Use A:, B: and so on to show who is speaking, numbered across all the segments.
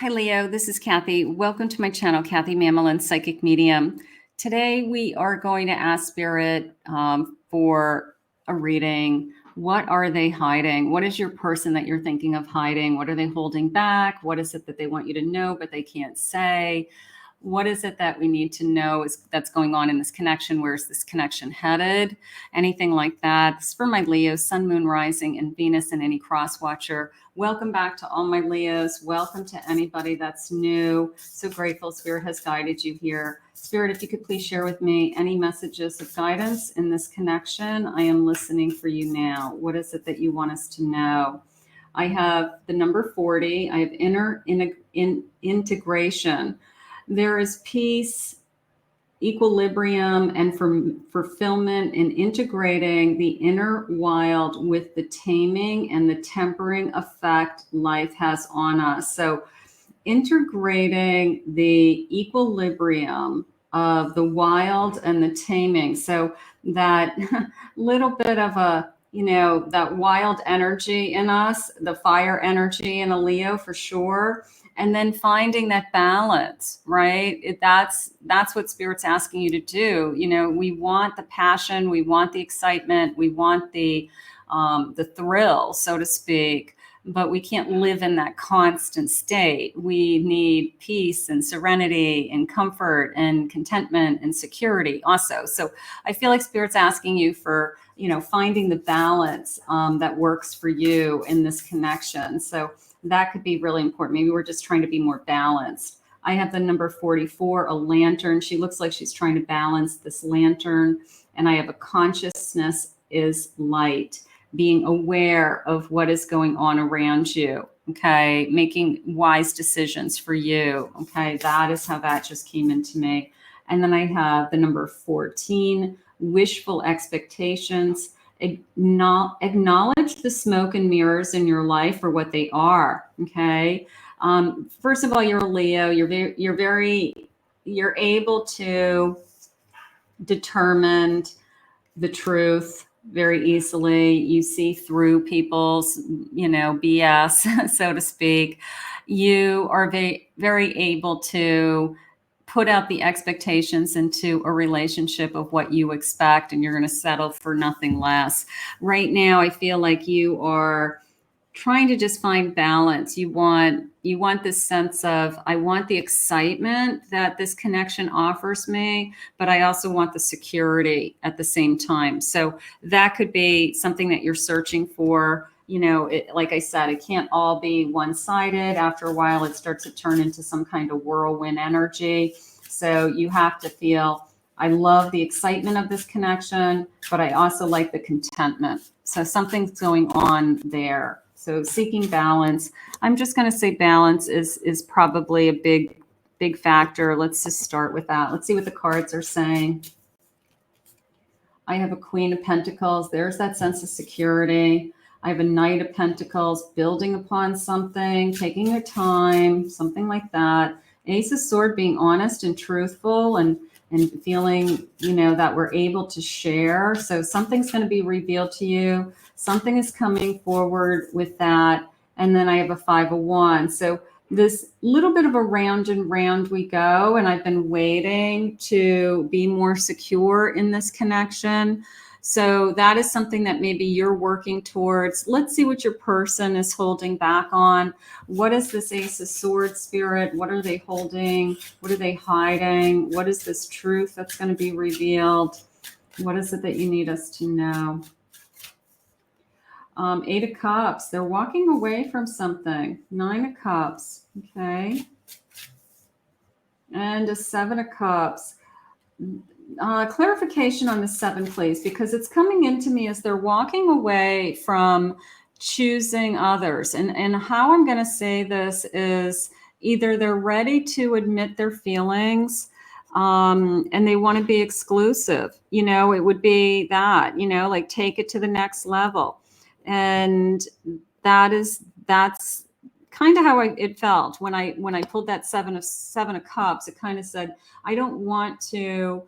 A: Hi, Leo. This is Kathy. Welcome to my channel, Kathy Mamolen, Psychic Medium. Today, we are going to ask Spirit for a reading. What are they hiding? What is your person that you're thinking of hiding? What are they holding back? What is it that they want you to know, but they can't say? What is it that we need to know that's going on in this connection? Where's this connection headed? Anything like that. This is for my Leos, Sun, Moon, Rising, and Venus, and any cross watcher. Welcome back to all my Leos. Welcome to anybody that's new. So grateful Spirit has guided you here. Spirit, if you could please share with me any messages of guidance in this connection. I am listening for you now. What is it that you want us to know? I have the number 40. I have inner integration. There is peace, equilibrium, and fulfillment in integrating the inner wild with the taming and the tempering effect life has on us. So integrating the equilibrium of the wild and the taming. So that little bit of a, that wild energy in us, the fire energy in a Leo for sure. And then finding that balance, right? That's what Spirit's asking you to do. We want the passion, we want the excitement, we want the thrill, so to speak, but we can't live in that constant state. We need peace and serenity and comfort and contentment and security also. So I feel like Spirit's asking you for, finding the balance that works for you in this connection. So that could be really important. Maybe we're just trying to be more balanced. I have the number 44, a lantern. She looks like she's trying to balance this lantern. And I have a consciousness is light, being aware of what is going on around you. Okay. Making wise decisions for you. Okay. That is how that just came into me. And then I have the number 14, wishful expectations. Acknowledge the smoke and mirrors in your life for what they are. Okay. First of all, you're a Leo. You're able to determine the truth very easily. You see through people's, BS, so to speak. You are very able to put out the expectations into a relationship of what you expect, and you're going to settle for nothing less. Right now, I feel like you are trying to just find balance. You want this sense of, I want the excitement that this connection offers me, but I also want the security at the same time. So that could be something that you're searching for. Like I said, it can't all be one-sided. After a while, it starts to turn into some kind of whirlwind energy. So you have to feel, I love the excitement of this connection, but I also like the contentment. So something's going on there. So seeking balance. I'm just going to say balance is probably a big factor. Let's just start with that. Let's see what the cards are saying. I have a Queen of Pentacles. There's that sense of security. I have a Knight of Pentacles, building upon something, taking your time, something like that. Ace of Swords, being honest and truthful and feeling, that we're able to share. So something's going to be revealed to you. Something is coming forward with that. And then I have a Five of Wands. So this little bit of a round and round we go. And I've been waiting to be more secure in this connection. So that is something that maybe you're working towards. Let's see what your person is holding back on. What is this Ace of Swords, Spirit? What are they holding? What are they hiding? What is this truth that's going to be revealed? What is it that you need us to know? Eight of Cups. They're walking away from something. Nine of Cups. Okay. And a Seven of Cups. Clarification on the 7, please, because it's coming into me as they're walking away from choosing others. And how I'm going to say this is either they're ready to admit their feelings and they want to be exclusive. It would be that, like take it to the next level. And that's kind of how it felt when I pulled that seven of Cups. It kind of said, I don't want to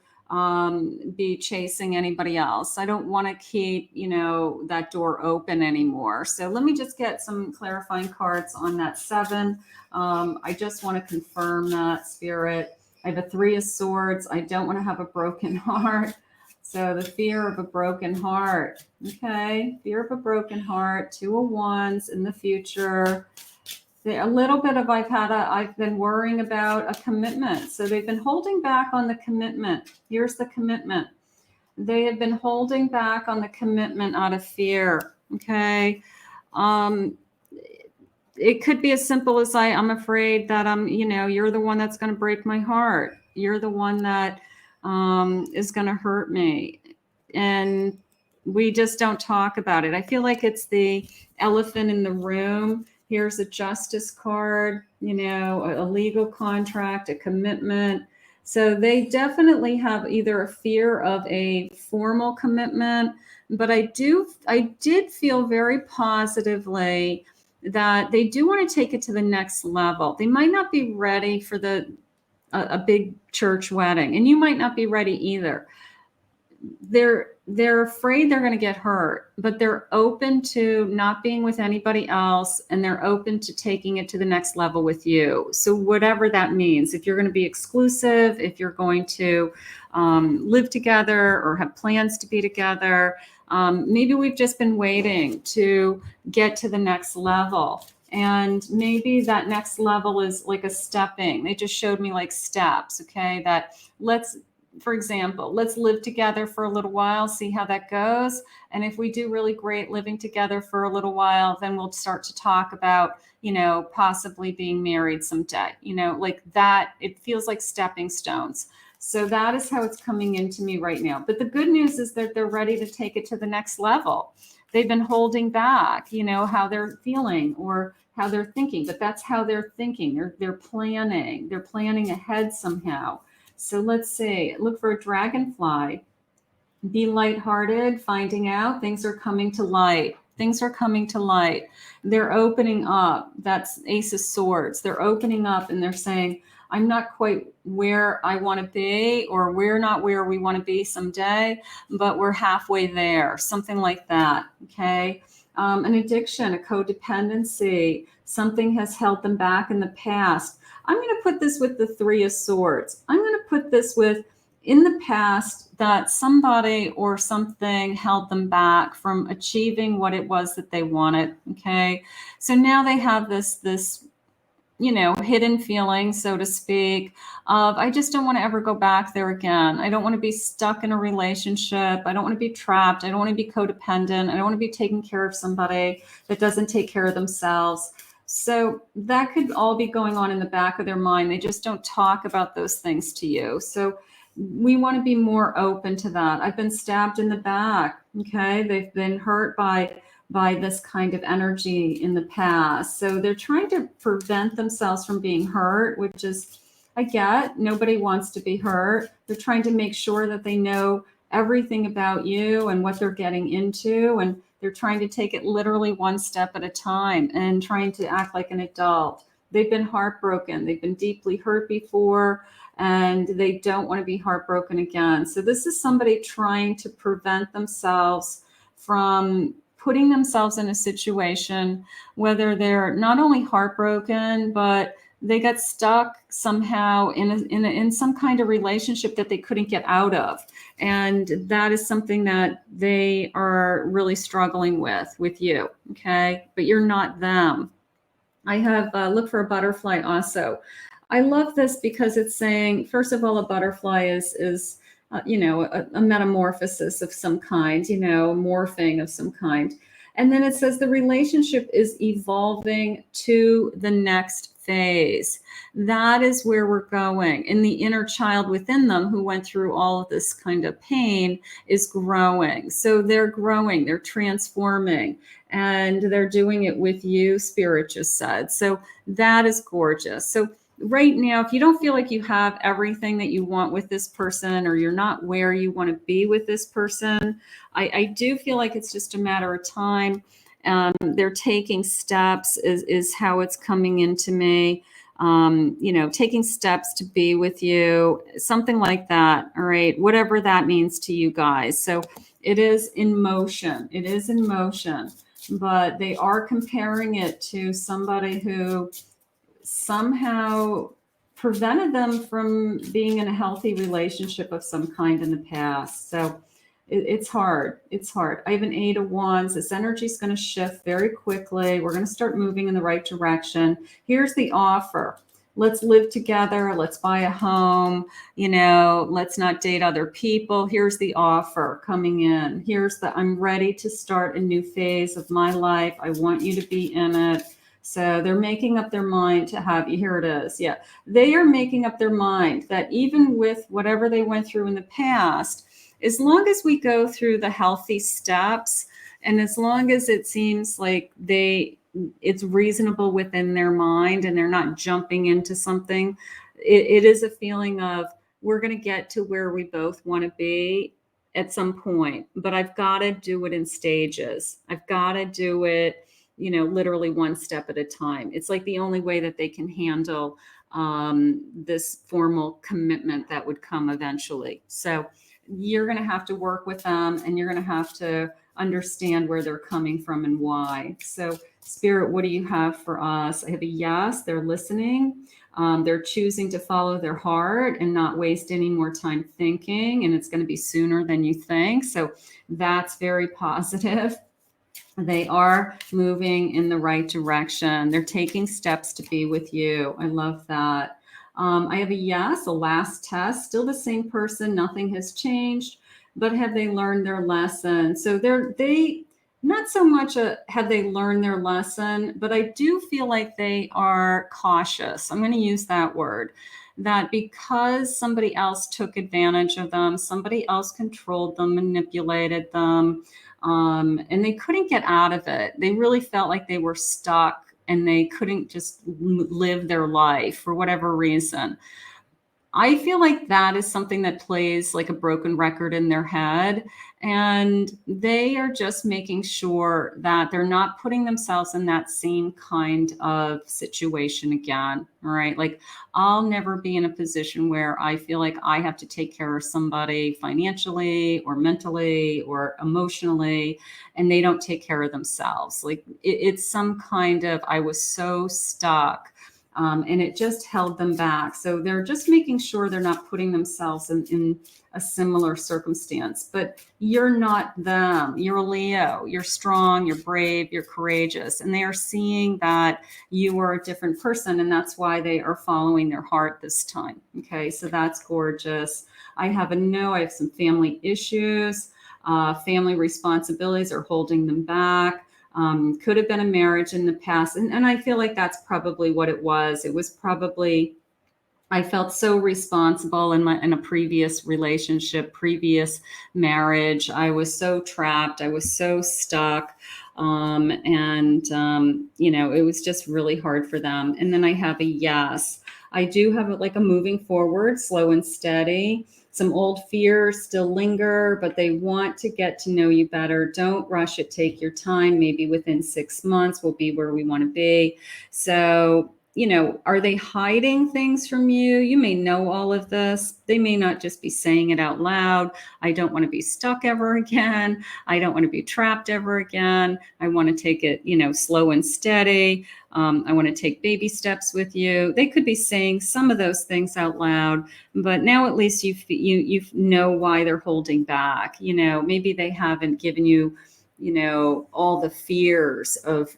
A: be chasing anybody else. I don't want to keep, that door open anymore. So let me just get some clarifying cards on that 7. I just want to confirm that, Spirit. I have a 3 of Swords. I don't want to have a broken heart. So the fear of a broken heart. Okay, fear of a broken heart, 2 of Wands in the future. A little bit of I've been worrying about a commitment. So they've been holding back on the commitment. Here's the commitment. They have been holding back on the commitment out of fear. Okay. It could be as simple as I'm afraid that you're the one that's going to break my heart. You're the one that is going to hurt me. And we just don't talk about it. I feel like it's the elephant in the room. Here's a justice card, a legal contract, a commitment. So they definitely have either a fear of a formal commitment, but I did feel very positively that they do want to take it to the next level. They might not be ready for a big church wedding, and you might not be ready either. They're afraid they're going to get hurt, but they're open to not being with anybody else, and they're open to taking it to the next level with you. So whatever that means, if you're going to be exclusive, if you're going to live together or have plans to be together, maybe we've just been waiting to get to the next level. And maybe that next level is like a stepping. They just showed me like steps. Okay, that for example, let's live together for a little while, see how that goes. And if we do really great living together for a little while, then we'll start to talk about, possibly being married someday, like that. It feels like stepping stones. So that is how it's coming into me right now. But the good news is that they're ready to take it to the next level. They've been holding back, how they're feeling or how they're thinking, but that's how they're thinking. They're planning ahead somehow. So let's see, look for a dragonfly. Be lighthearted, finding out things are coming to light. Things are coming to light. They're opening up. That's Ace of Swords. They're opening up and they're saying, I'm not quite where I want to be, or we're not where we want to be someday, but we're halfway there. Something like that. Okay. An addiction, a codependency, something has held them back in the past. I'm going to put this with the 3 of Swords. I'm going to put this with, in the past, that somebody or something held them back from achieving what it was that they wanted. Okay. So now they have this hidden feeling, so to speak, of, I just don't want to ever go back there again. I don't want to be stuck in a relationship. I don't want to be trapped. I don't want to be codependent. I don't want to be taking care of somebody that doesn't take care of themselves. So that could all be going on in the back of their mind. They just don't talk about those things to you. So we want to be more open to that. I've been stabbed in the back. Okay. They've been hurt by this kind of energy in the past. So they're trying to prevent themselves from being hurt, which is, I get, nobody wants to be hurt. They're trying to make sure that they know everything about you and what they're getting into. And they're trying to take it literally one step at a time and trying to act like an adult. They've been heartbroken. They've been deeply hurt before, and they don't want to be heartbroken again. So this is somebody trying to prevent themselves from putting themselves in a situation, whether they're not only heartbroken, but they got stuck somehow in some kind of relationship that they couldn't get out of. And that is something that they are really struggling with you. Okay. But you're not them. I have look for a butterfly also. I love this because it's saying, first of all, a butterfly is a metamorphosis of some kind, morphing of some kind. And then it says the relationship is evolving to the next phase. That is where we're going. And the inner child within them, who went through all of this kind of pain, is growing. So they're growing, they're transforming, and they're doing it with you, Spirit just said. So that is gorgeous. So right now, if you don't feel like you have everything that you want with this person, or you're not where you want to be with this person, I do feel like it's just a matter of time. They're taking steps is how it's coming into me. taking steps to be with you, something like that. All right. Whatever that means to you guys. So it is in motion. It is in motion, but they are comparing it to somebody who somehow prevented them from being in a healthy relationship of some kind in the past. So it's hard. It's hard. I have an 8 of Wands. This energy is going to shift very quickly. We're going to start moving in the right direction. Here's the offer. Let's live together. Let's buy a home. Let's not date other people. Here's the offer coming in. Here's I'm ready to start a new phase of my life. I want you to be in it. So they're making up their mind to have you. Here it is. Yeah. They are making up their mind that even with whatever they went through in the past, as long as we go through the healthy steps, and as long as it seems like it's reasonable within their mind and they're not jumping into something, it is a feeling of, we're going to get to where we both want to be at some point, but I've got to do it in stages. I've got to do it, literally one step at a time. It's like the only way that they can handle this formal commitment that would come eventually. So you're going to have to work with them, and you're going to have to understand where they're coming from and why. So Spirit, what do you have for us? I have a yes. They're listening. They're choosing to follow their heart and not waste any more time thinking. And it's going to be sooner than you think. So that's very positive. They are moving in the right direction. They're taking steps to be with you. I love that. I have a yes, a last test, still the same person, nothing has changed, but have they learned their lesson? So they not so much have they learned their lesson, but I do feel like they are cautious. I'm going to use that word, that because somebody else took advantage of them, somebody else controlled them, manipulated them, and they couldn't get out of it. They really felt like they were stuck and they couldn't just live their life for whatever reason. I feel like that is something that plays like a broken record in their head. And they are just making sure that they're not putting themselves in that same kind of situation again. All right. Like, I'll never be in a position where I feel like I have to take care of somebody financially or mentally or emotionally, and they don't take care of themselves. Like, it's some kind of, I was so stuck. And it just held them back. So they're just making sure they're not putting themselves in a similar circumstance. But you're not them. You're a Leo. You're strong, you're brave, you're courageous. And they are seeing that you are a different person. And that's why they are following their heart this time. Okay, so that's gorgeous. I have a no. I have some family issues. Family responsibilities are holding them back. Could have been a marriage in the past. And I feel like that's probably what it was. It was probably, I felt so responsible in a previous relationship, previous marriage. I was so trapped. I was so stuck. It was just really hard for them. And then I have a yes. I do have like a moving forward, slow and steady. Some old fears still linger, but they want to get to know you better. Don't rush it. Take your time. Maybe within 6 months, we'll be where we want to be. So, are they hiding things from you? You may know all of this. They may not just be saying it out loud. I don't want to be stuck ever again. I don't want to be trapped ever again. I want to take it, slow and steady. I want to take baby steps with you. They could be saying some of those things out loud, but now at least you know why they're holding back. Maybe they haven't given you, all the fears of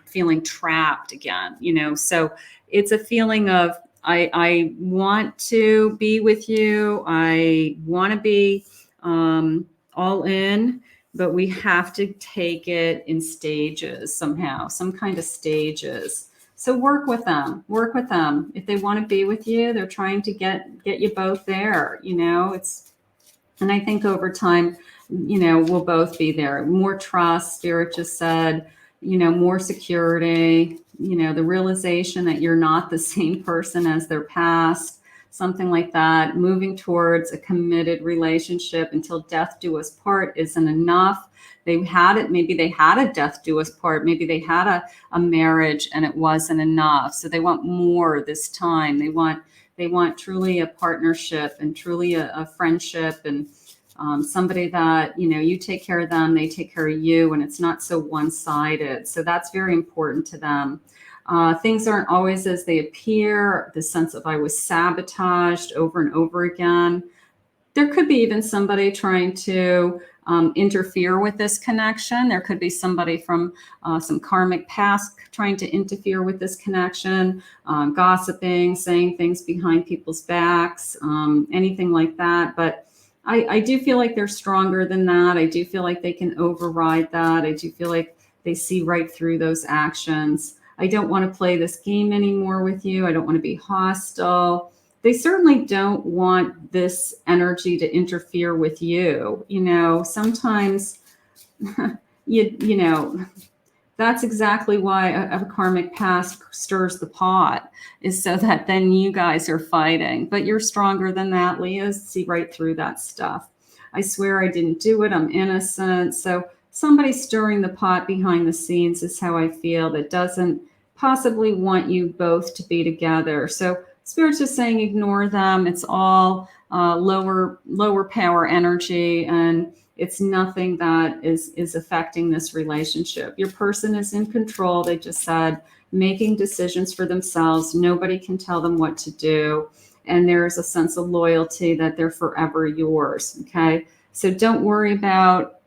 A: feeling trapped again, so it's a feeling of, I want to be with you. I want to be all in, but we have to take it in stages somehow, some kind of stages. So work with them. If they want to be with you, they're trying to get you both there, and I think over time, we'll both be there. More trust, Spirit just said, more security, the realization that you're not the same person as their past. something like that. Moving towards a committed relationship until death do us part isn't enough. They had it, maybe they had a death do us part, maybe they had a marriage and it wasn't enough. So they want more this time. They want truly a partnership and truly a friendship, and somebody that, you know, you take care of them, they take care of you, and it's not so one-sided. So that's very important to them. Things aren't always as they appear. The sense of I was sabotaged over and over again. There could be even somebody trying to interfere with this connection. There could be somebody from some karmic past trying to interfere with this connection, gossiping, saying things behind people's backs, anything like that. But I do feel like they're stronger than that. I do feel like they can override that. I do feel like they see right through those actions. I don't want to play this game anymore with you. I don't want to be hostile. They certainly don't want this energy to interfere with you. You know, sometimes, you know, that's exactly why a karmic past stirs the pot, is so that then you guys are fighting. But you're stronger than that, Leahs. See right through that stuff. I swear I didn't do it. I'm innocent. So somebody stirring the pot behind the scenes is how I feel, that doesn't possibly want you both to be together. So Spirit's just saying ignore them. It's all lower power energy, and it's nothing that is affecting this relationship. Your person is in control. They just said, making decisions for themselves. Nobody can tell them what to do. And there's a sense of loyalty that they're forever yours. Okay. So don't worry about,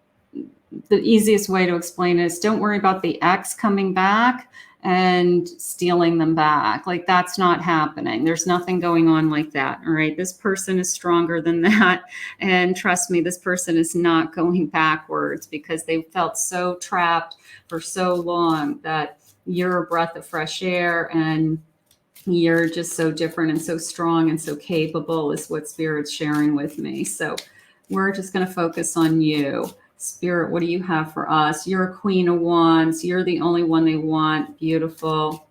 A: the easiest way to explain it is, don't worry about the ex coming back and stealing them back. Like, that's not happening. There's nothing going on like that. All right. This person is stronger than that. And trust me, this person is not going backwards, because they felt so trapped for so long that you're a breath of fresh air, and you're just so different and so strong and so capable, is what Spirit's sharing with me. So we're just going to focus on you. Spirit, what do you have for us? You're a Queen of Wands. You're the only one they want. Beautiful.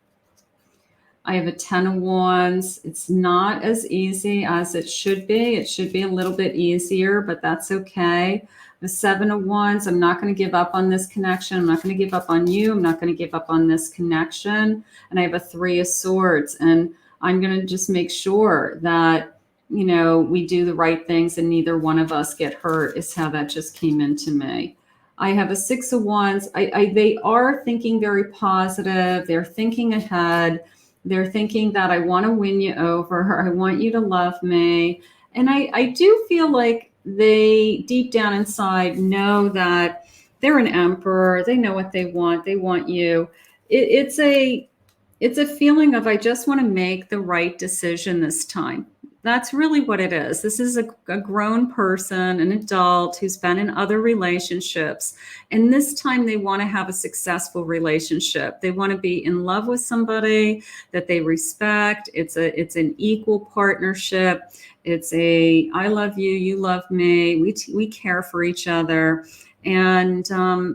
A: I have a 10 of Wands. It's not as easy as it should be. It should be a little bit easier, but that's okay. The 7 of Wands, I'm not going to give up on this connection. I'm not going to give up on you. I'm not going to give up on this connection. And I have a 3 of Swords, and I'm going to just make sure that, you know, we do the right things and neither one of us get hurt, is how that just came into me. I have a 6 of Wands. They are thinking very positive. They're thinking ahead. They're thinking that I want to win you over. I want you to love me. And I do feel like they deep down inside know that they're an emperor. They know what they want. They want you. It's a feeling of, I just want to make the right decision this time. That's really what it is. This is a grown person, an adult who's been in other relationships. And this time they want to have a successful relationship. They want to be in love with somebody that they respect. It's an equal partnership. It's a, I love you, you love me. We care for each other. And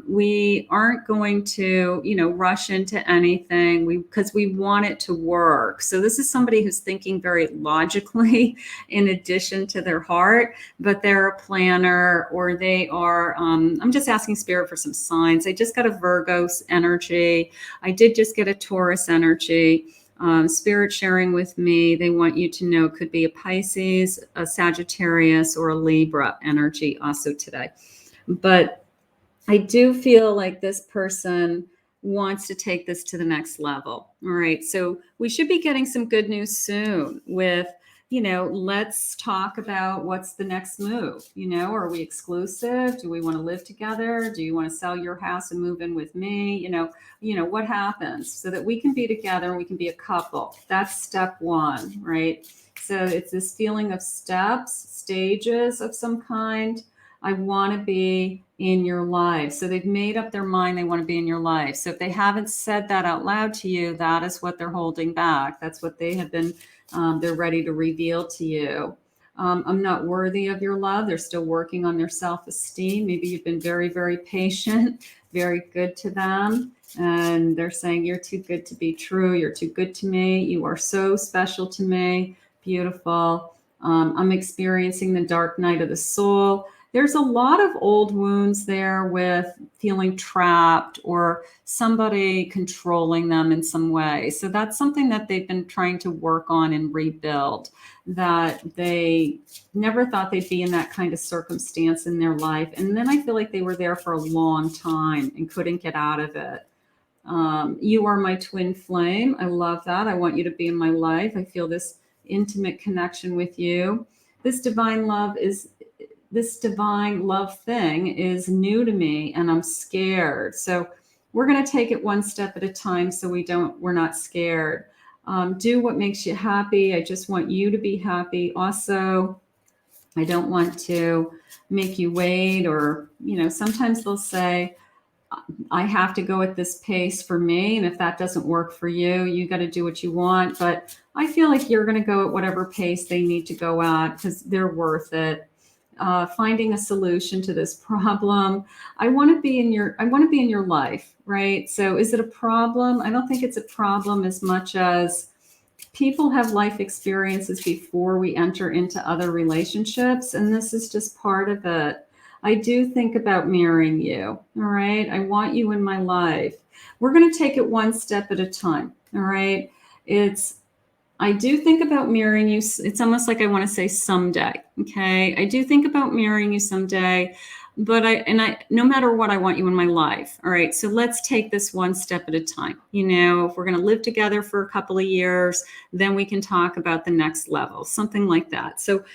A: we aren't going to, you know, rush into anything, because we want it to work. So this is somebody who's thinking very logically in addition to their heart, but they're a planner, or they are, I'm just asking Spirit for some signs. I just got a Virgo energy. I did just get a Taurus energy. Spirit sharing with me, they want you to know, could be a Pisces, a Sagittarius, or a Libra energy also today. But I do feel like this person wants to take this to the next level. All right. So we should be getting some good news soon with, you know, let's talk about what's the next move. You know, are we exclusive? Do we want to live together? Do you want to sell your house and move in with me? You know, what happens, so that we can be together and we can be a couple. That's step one, right? So it's this feeling of steps, stages of some kind. I want to be in your life. So they've made up their mind they want to be in your life. So if they haven't said that out loud to you, that is what they're holding back. That's what they have been, they're ready to reveal to you. I'm not worthy of your love. They're still working on their self-esteem. Maybe you've been very, very patient, very good to them. And they're saying, you're too good to be true. You're too good to me. You are so special to me. Beautiful. I'm experiencing the dark night of the soul. There's a lot of old wounds there with feeling trapped or somebody controlling them in some way. So that's something that they've been trying to work on and rebuild, that they never thought they'd be in that kind of circumstance in their life. And then I feel like they were there for a long time and couldn't get out of it. You are my twin flame. I love that. I want you to be in my life. I feel this intimate connection with you. This divine love thing is new to me and I'm scared. So we're going to take it one step at a time so we're not scared. Do what makes you happy. I just want you to be happy. Also, I don't want to make you wait, or, sometimes they'll say, I have to go at this pace for me. And if that doesn't work for you, you got to do what you want. But I feel like you're going to go at whatever pace they need to go at because they're worth it. Finding a solution to this problem. I want to be in your life, right? So is it a problem? I don't think it's a problem as much as people have life experiences before we enter into other relationships. And this is just part of it. I do think about marrying you. All right. I want you in my life. We're going to take it one step at a time. All right. I do think about marrying you. It's almost like I want to say someday. Okay. I do think about marrying you someday, but no matter what, I want you in my life. All right. So let's take this one step at a time. If we're going to live together for a couple of years, then we can talk about the next level, something like that. So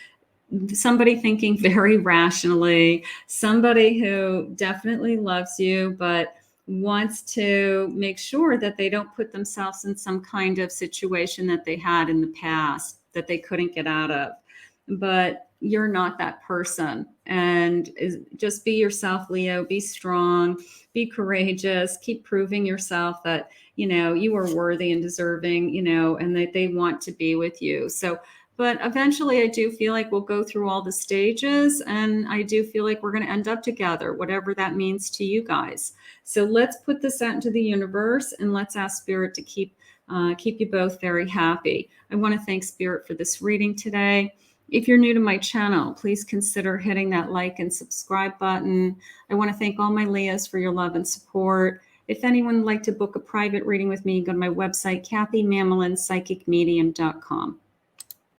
A: somebody thinking very rationally, somebody who definitely loves you, but wants to make sure that they don't put themselves in some kind of situation that they had in the past that they couldn't get out of. But you're not that person. And just be yourself, Leo. Be strong, be courageous, keep proving yourself that, you are worthy and deserving, and that they want to be with you. So, but eventually I do feel like we'll go through all the stages, and I do feel like we're going to end up together, whatever that means to you guys. So let's put this out into the universe and let's ask Spirit to keep you both very happy. I want to thank Spirit for this reading today. If you're new to my channel, please consider hitting that like and subscribe button. I want to thank all my Leos for your love and support. If anyone would like to book a private reading with me, go to my website, KathyMamolenPsychicMedium.com.